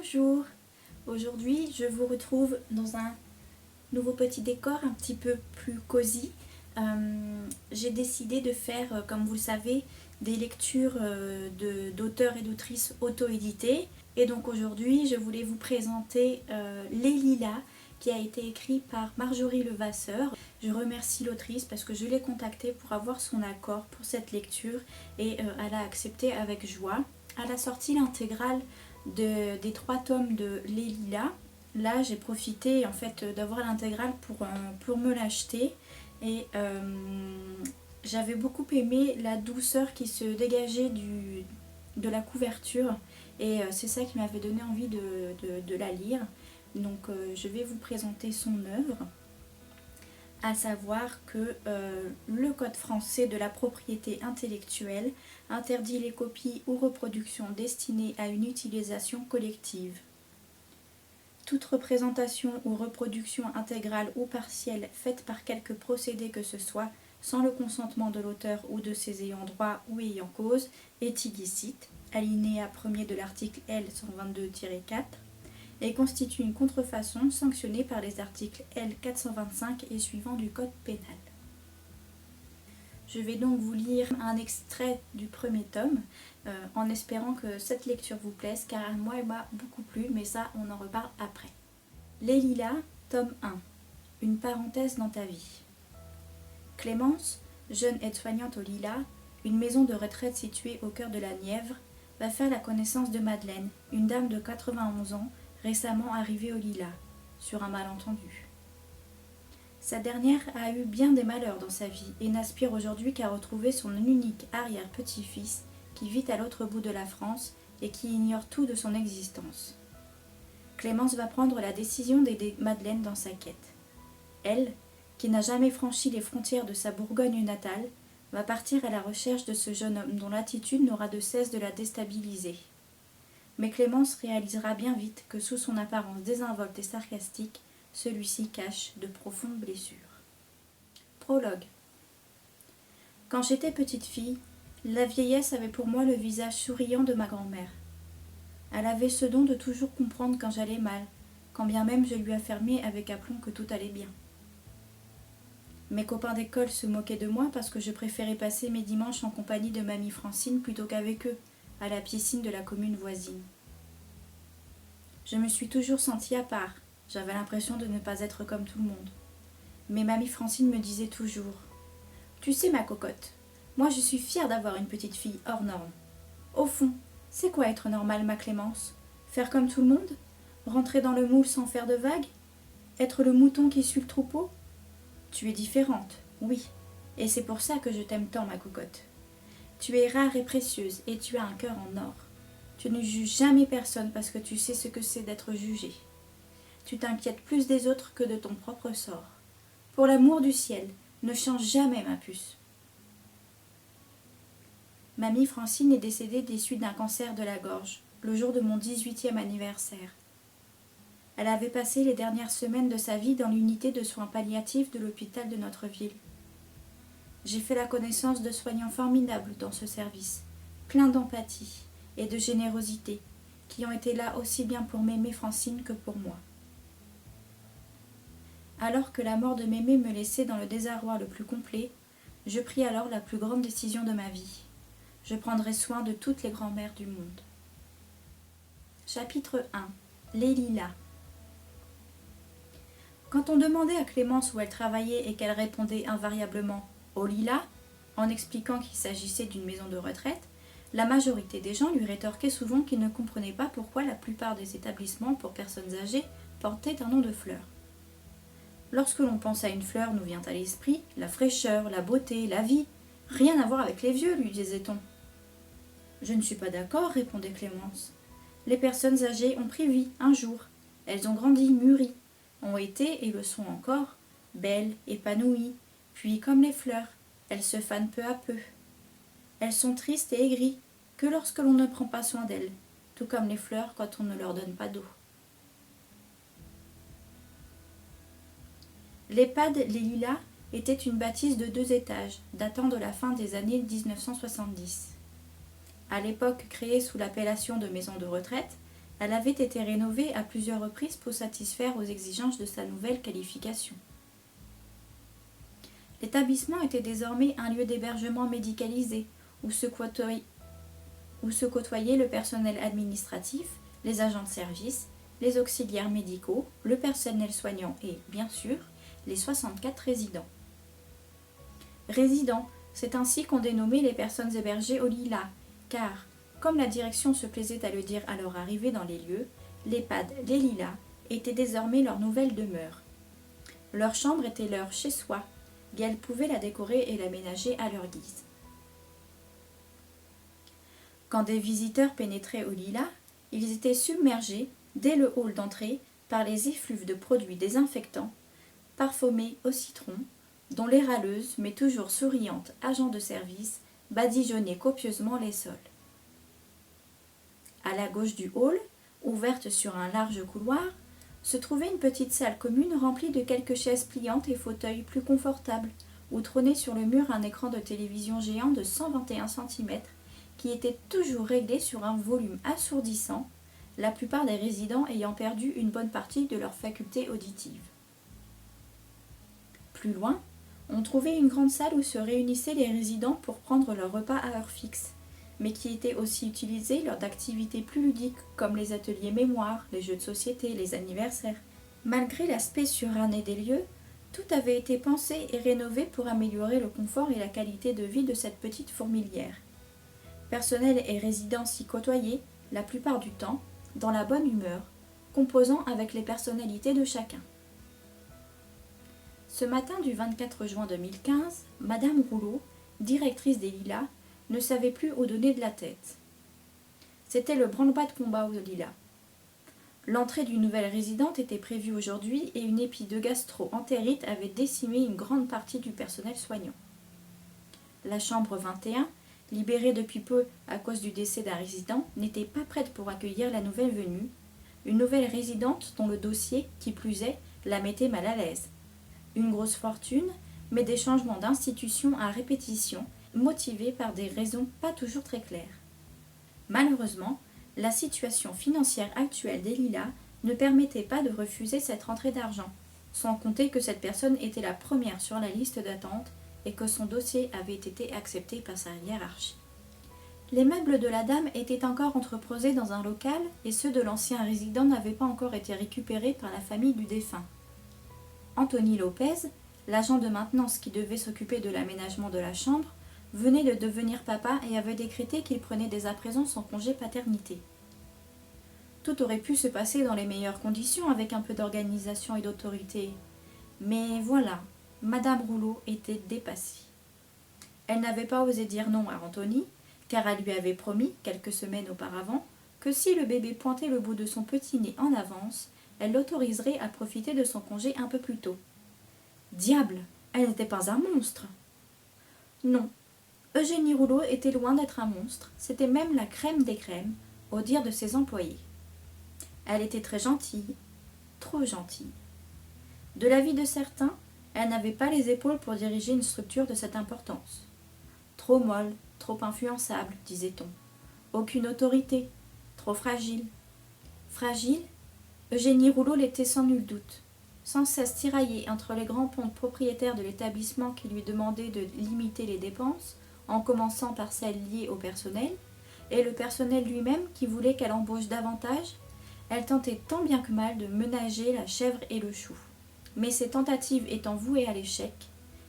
Bonjour, aujourd'hui je vous retrouve dans un nouveau petit décor un petit peu plus cosy. J'ai décidé de faire, comme vous le savez, des lectures d'auteurs et d'autrices auto-éditées. Et donc aujourd'hui je voulais vous présenter Les Lilas, qui a été écrit par Marjorie Levasseur. Je remercie l'autrice parce que je l'ai contactée pour avoir son accord pour cette lecture et elle a accepté avec joie. Elle a sorti l'intégrale des 3 tomes de Les Lilas. Là j'ai profité en fait d'avoir l'intégrale pour me l'acheter et j'avais beaucoup aimé la douceur qui se dégageait de la couverture et c'est ça qui m'avait donné envie de la lire. Donc je vais vous présenter son œuvre, à savoir que le Code français de la propriété intellectuelle interdit les copies ou reproductions destinées à une utilisation collective. Toute représentation ou reproduction intégrale ou partielle faite par quelque procédé que ce soit, sans le consentement de l'auteur ou de ses ayants droit ou ayants cause, est illicite, alinéa 1er de l'article L. 122-4, et constitue une contrefaçon sanctionnée par les articles L. 425 et suivants du Code pénal. Je vais donc vous lire un extrait du premier tome, en espérant que cette lecture vous plaise, car moi elle m'a beaucoup plu, mais ça on en reparle après. Les Lilas, tome 1. Une parenthèse dans ta vie. Clémence, jeune aide-soignante aux Lilas, une maison de retraite située au cœur de la Nièvre, va faire la connaissance de Madeleine, une dame de 91 ans, récemment arrivée aux Lilas, sur un malentendu. Cette dernière a eu bien des malheurs dans sa vie et n'aspire aujourd'hui qu'à retrouver son unique arrière-petit-fils qui vit à l'autre bout de la France et qui ignore tout de son existence. Clémence va prendre la décision d'aider Madeleine dans sa quête. Elle, qui n'a jamais franchi les frontières de sa Bourgogne natale, va partir à la recherche de ce jeune homme dont l'attitude n'aura de cesse de la déstabiliser. Mais Clémence réalisera bien vite que sous son apparence désinvolte et sarcastique, celui-ci cache de profondes blessures. Prologue. Quand j'étais petite fille, la vieillesse avait pour moi le visage souriant de ma grand-mère. Elle avait ce don de toujours comprendre quand j'allais mal, quand bien même je lui affirmais avec aplomb que tout allait bien. Mes copains d'école se moquaient de moi parce que je préférais passer mes dimanches en compagnie de mamie Francine plutôt qu'avec eux, à la piscine de la commune voisine. Je me suis toujours sentie à part, j'avais l'impression de ne pas être comme tout le monde. Mais mamie Francine me disait toujours « Tu sais ma cocotte, moi je suis fière d'avoir une petite fille hors norme. Au fond, c'est quoi être normale ma Clémence? Faire comme tout le monde? Rentrer dans le moule sans faire de vagues? Être le mouton qui suit le troupeau? Tu es différente, oui, et c'est pour ça que je t'aime tant ma cocotte. Tu es rare et précieuse et tu as un cœur en or. Tu ne juges jamais personne parce que tu sais ce que c'est d'être jugé. Tu t'inquiètes plus des autres que de ton propre sort. Pour l'amour du ciel, ne change jamais ma puce. » Mamie Francine est décédée des suites d'un cancer de la gorge, le jour de mon 18e anniversaire. Elle avait passé les dernières semaines de sa vie dans l'unité de soins palliatifs de l'hôpital de notre ville. J'ai fait la connaissance de soignants formidables dans ce service, pleins d'empathie et de générosité, qui ont été là aussi bien pour Mémé Francine que pour moi. Alors que la mort de Mémé me laissait dans le désarroi le plus complet, je pris alors la plus grande décision de ma vie. Je prendrai soin de toutes les grand-mères du monde. Chapitre 1. Les Lilas. Quand on demandait à Clémence où elle travaillait et qu'elle répondait invariablement « aux Lilas », en expliquant qu'il s'agissait d'une maison de retraite, la majorité des gens lui rétorquaient souvent qu'ils ne comprenaient pas pourquoi la plupart des établissements pour personnes âgées portaient un nom de fleur. Lorsque l'on pense à une fleur, nous vient à l'esprit la fraîcheur, la beauté, la vie. Rien à voir avec les vieux, lui disait-on. Je ne suis pas d'accord, répondait Clémence. Les personnes âgées ont pris vie un jour. Elles ont grandi, mûri, ont été, et le sont encore, belles, épanouies, puis comme les fleurs, elles se fanent peu à peu. Elles sont tristes et aigries que lorsque l'on ne prend pas soin d'elles, tout comme les fleurs quand on ne leur donne pas d'eau. L'EHPAD Les Lilas était une bâtisse de 2 étages, datant de la fin des années 1970. À l'époque créée sous l'appellation de maison de retraite, Elle avait été rénovée à plusieurs reprises pour satisfaire aux exigences de sa nouvelle qualification. L'établissement était désormais un lieu d'hébergement médicalisé où se côtoyait le personnel administratif, les agents de service, les auxiliaires médicaux, le personnel soignant et, bien sûr, les 64 résidents. Résidents, c'est ainsi qu'ont dénommé les personnes hébergées au Lilas, car, comme la direction se plaisait à le dire à leur arrivée dans les lieux, l'EHPAD Les Lilas était désormais leur nouvelle demeure. Leur chambre était leur chez-soi, et elles pouvaient la décorer et l'aménager à leur guise. Quand des visiteurs pénétraient au Lilas, ils étaient submergés, dès le hall d'entrée, par les effluves de produits désinfectants, parfumés au citron, dont les râleuses, mais toujours souriantes agents de service, badigeonnaient copieusement les sols. À la gauche du hall, ouverte sur un large couloir, se trouvait une petite salle commune remplie de quelques chaises pliantes et fauteuils plus confortables, où trônait sur le mur un écran de télévision géant de 121 cm qui était toujours réglé sur un volume assourdissant, la plupart des résidents ayant perdu une bonne partie de leurs facultés auditives. Plus loin, on trouvait une grande salle où se réunissaient les résidents pour prendre leur repas à heure fixe, mais qui était aussi utilisée lors d'activités plus ludiques comme les ateliers mémoire, les jeux de société, les anniversaires. Malgré l'aspect suranné des lieux, tout avait été pensé et rénové pour améliorer le confort et la qualité de vie de cette petite fourmilière. Personnel et résidents s'y côtoyaient, la plupart du temps, dans la bonne humeur, composant avec les personnalités de chacun. Ce matin du 24 juin 2015, Madame Rouleau, directrice des Lilas, ne savait plus où donner de la tête. C'était le branle-bas de combat aux Lilas. L'entrée d'une nouvelle résidente était prévue aujourd'hui et une épidémie de gastro-entérite avait décimé une grande partie du personnel soignant. La chambre 21, libérée depuis peu à cause du décès d'un résident, n'était pas prête pour accueillir la nouvelle venue, une nouvelle résidente dont le dossier, qui plus est, la mettait mal à l'aise. Une grosse fortune, mais des changements d'institution à répétition, motivés par des raisons pas toujours très claires. Malheureusement, la situation financière actuelle des Lilas ne permettait pas de refuser cette rentrée d'argent, sans compter que cette personne était la première sur la liste d'attente et que son dossier avait été accepté par sa hiérarchie. Les meubles de la dame étaient encore entreposés dans un local et ceux de l'ancien résident n'avaient pas encore été récupérés par la famille du défunt. Anthony Lopez, l'agent de maintenance qui devait s'occuper de l'aménagement de la chambre, venait de devenir papa et avait décrété qu'il prenait dès à présent son congé paternité. Tout aurait pu se passer dans les meilleures conditions avec un peu d'organisation et d'autorité. Mais voilà, Madame Rouleau était dépassée. Elle n'avait pas osé dire non à Anthony, car elle lui avait promis, quelques semaines auparavant, que si le bébé pointait le bout de son petit nez en avance, elle l'autoriserait à profiter de son congé un peu plus tôt. Diable, elle n'était pas un monstre. Non, Eugénie Rouleau était loin d'être un monstre, c'était même la crème des crèmes, au dire de ses employés. Elle était très gentille, trop gentille. De l'avis de certains, elle n'avait pas les épaules pour diriger une structure de cette importance. Trop molle, trop influençable, disait-on. Aucune autorité, trop fragile. Fragile, Eugénie Rouleau l'était sans nul doute. Sans cesse tiraillée entre les grands pontes propriétaires de l'établissement qui lui demandaient de limiter les dépenses, en commençant par celles liées au personnel, et le personnel lui-même qui voulait qu'elle embauche davantage, elle tentait tant bien que mal de ménager la chèvre et le chou. Mais ses tentatives étant vouées à l'échec,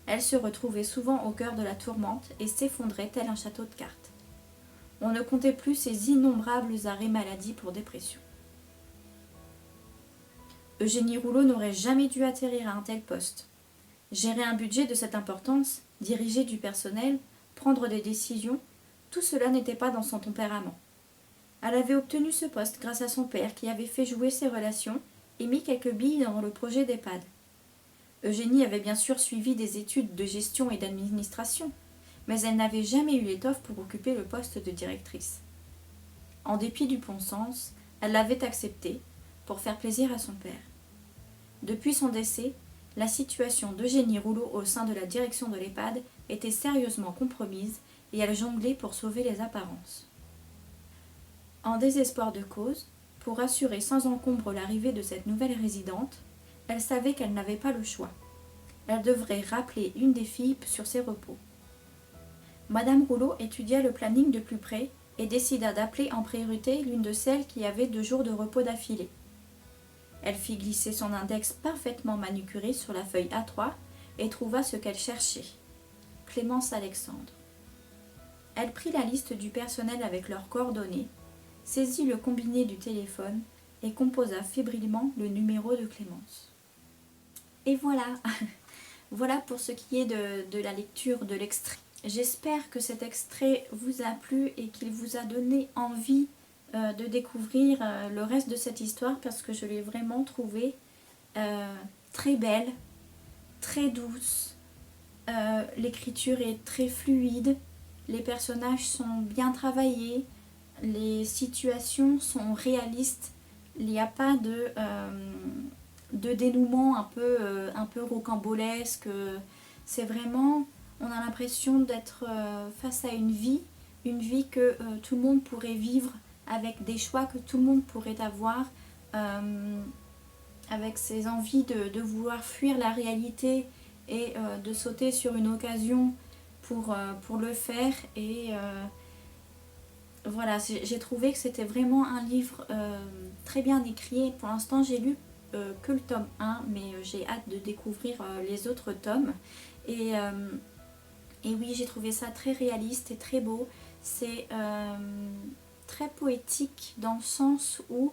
elle se retrouvait souvent au cœur de la tourmente et s'effondrait tel un château de cartes. On ne comptait plus ses innombrables arrêts maladie pour dépression. Eugénie Rouleau n'aurait jamais dû atterrir à un tel poste. Gérer un budget de cette importance, diriger du personnel, prendre des décisions, tout cela n'était pas dans son tempérament. Elle avait obtenu ce poste grâce à son père qui avait fait jouer ses relations et mis quelques billes dans le projet d'EHPAD. Eugénie avait bien sûr suivi des études de gestion et d'administration, mais elle n'avait jamais eu l'étoffe pour occuper le poste de directrice. En dépit du bon sens, elle l'avait accepté pour faire plaisir à son père. Depuis son décès, la situation d'Eugénie Rouleau au sein de la direction de l'EHPAD était sérieusement compromise et elle jonglait pour sauver les apparences. En désespoir de cause, Pour assurer sans encombre l'arrivée de cette nouvelle résidente, elle savait qu'elle n'avait pas le choix. Elle devrait rappeler une des filles sur ses repos. Madame Rouleau étudia le planning de plus près et décida d'appeler en priorité l'une de celles qui avait 2 jours de repos d'affilée. Elle fit glisser son index parfaitement manucuré sur la feuille A3 et trouva ce qu'elle cherchait. Clémence Alexandre. Elle prit la liste du personnel avec leurs coordonnées, saisit le combiné du téléphone et composa fébrilement le numéro de Clémence. Et voilà, voilà pour ce qui est de la lecture de l'extrait. J'espère que cet extrait vous a plu et qu'il vous a donné envie de découvrir le reste de cette histoire parce que je l'ai vraiment trouvée très belle, très douce. L'écriture est très fluide, les personnages sont bien travaillés, les situations sont réalistes, il n'y a pas de dénouement un peu rocambolesque. C'est vraiment, on a l'impression d'être face à une vie que tout le monde pourrait vivre avec des choix que tout le monde pourrait avoir, avec ses envies de vouloir fuir la réalité et de sauter sur une occasion pour le faire. Et voilà, j'ai trouvé que c'était vraiment un livre très bien écrit. Pour l'instant, j'ai lu que le tome 1, mais j'ai hâte de découvrir les autres tomes. Et oui, j'ai trouvé ça très réaliste et très beau. C'est très poétique dans le sens où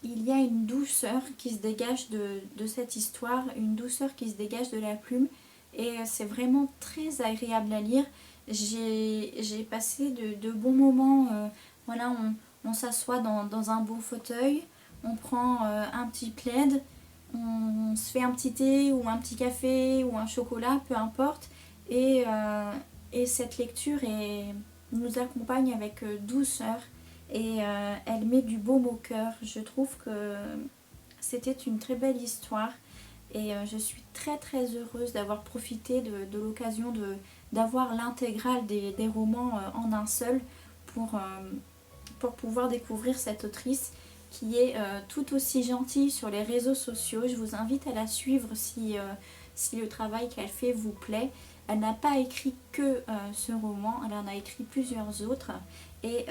il y a une douceur qui se dégage de cette histoire, une douceur qui se dégage de la plume. Et c'est vraiment très agréable à lire. J'ai passé de bons moments. Voilà, on s'assoit dans un beau fauteuil, on prend un petit plaid, on se fait un petit thé ou un petit café ou un chocolat, peu importe. Et cette lecture nous accompagne avec douceur et elle met du baume au cœur. Je trouve que c'était une très belle histoire. Et je suis très très heureuse d'avoir profité de l'occasion d'avoir l'intégrale des romans en un seul pour pouvoir découvrir cette autrice qui est tout aussi gentille sur les réseaux sociaux. Je vous invite à la suivre si le travail qu'elle fait vous plaît. Elle n'a pas écrit que ce roman, elle en a écrit plusieurs autres et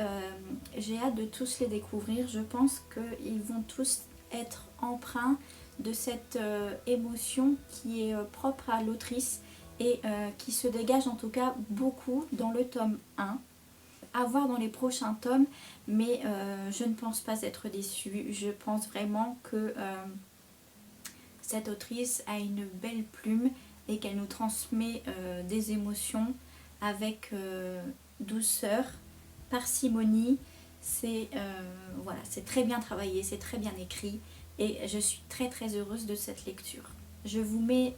j'ai hâte de tous les découvrir. Je pense qu'ils vont tous être empreints de cette émotion qui est propre à l'autrice et qui se dégage en tout cas beaucoup dans le tome 1. À voir dans les prochains tomes, mais je ne pense pas être déçue. Je pense vraiment que cette autrice a une belle plume et qu'elle nous transmet des émotions avec douceur, parcimonie. Voilà, c'est très bien travaillé, c'est très bien écrit. Et je suis très très heureuse de cette lecture. Je vous mets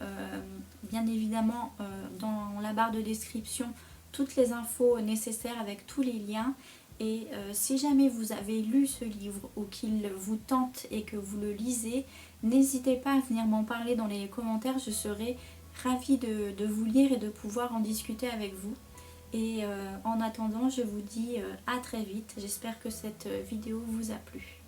bien évidemment dans la barre de description toutes les infos nécessaires avec tous les liens. Et si jamais vous avez lu ce livre ou qu'il vous tente et que vous le lisez, n'hésitez pas à venir m'en parler dans les commentaires. Je serai ravie de vous lire et de pouvoir en discuter avec vous. Et en attendant, je vous dis à très vite. J'espère que cette vidéo vous a plu.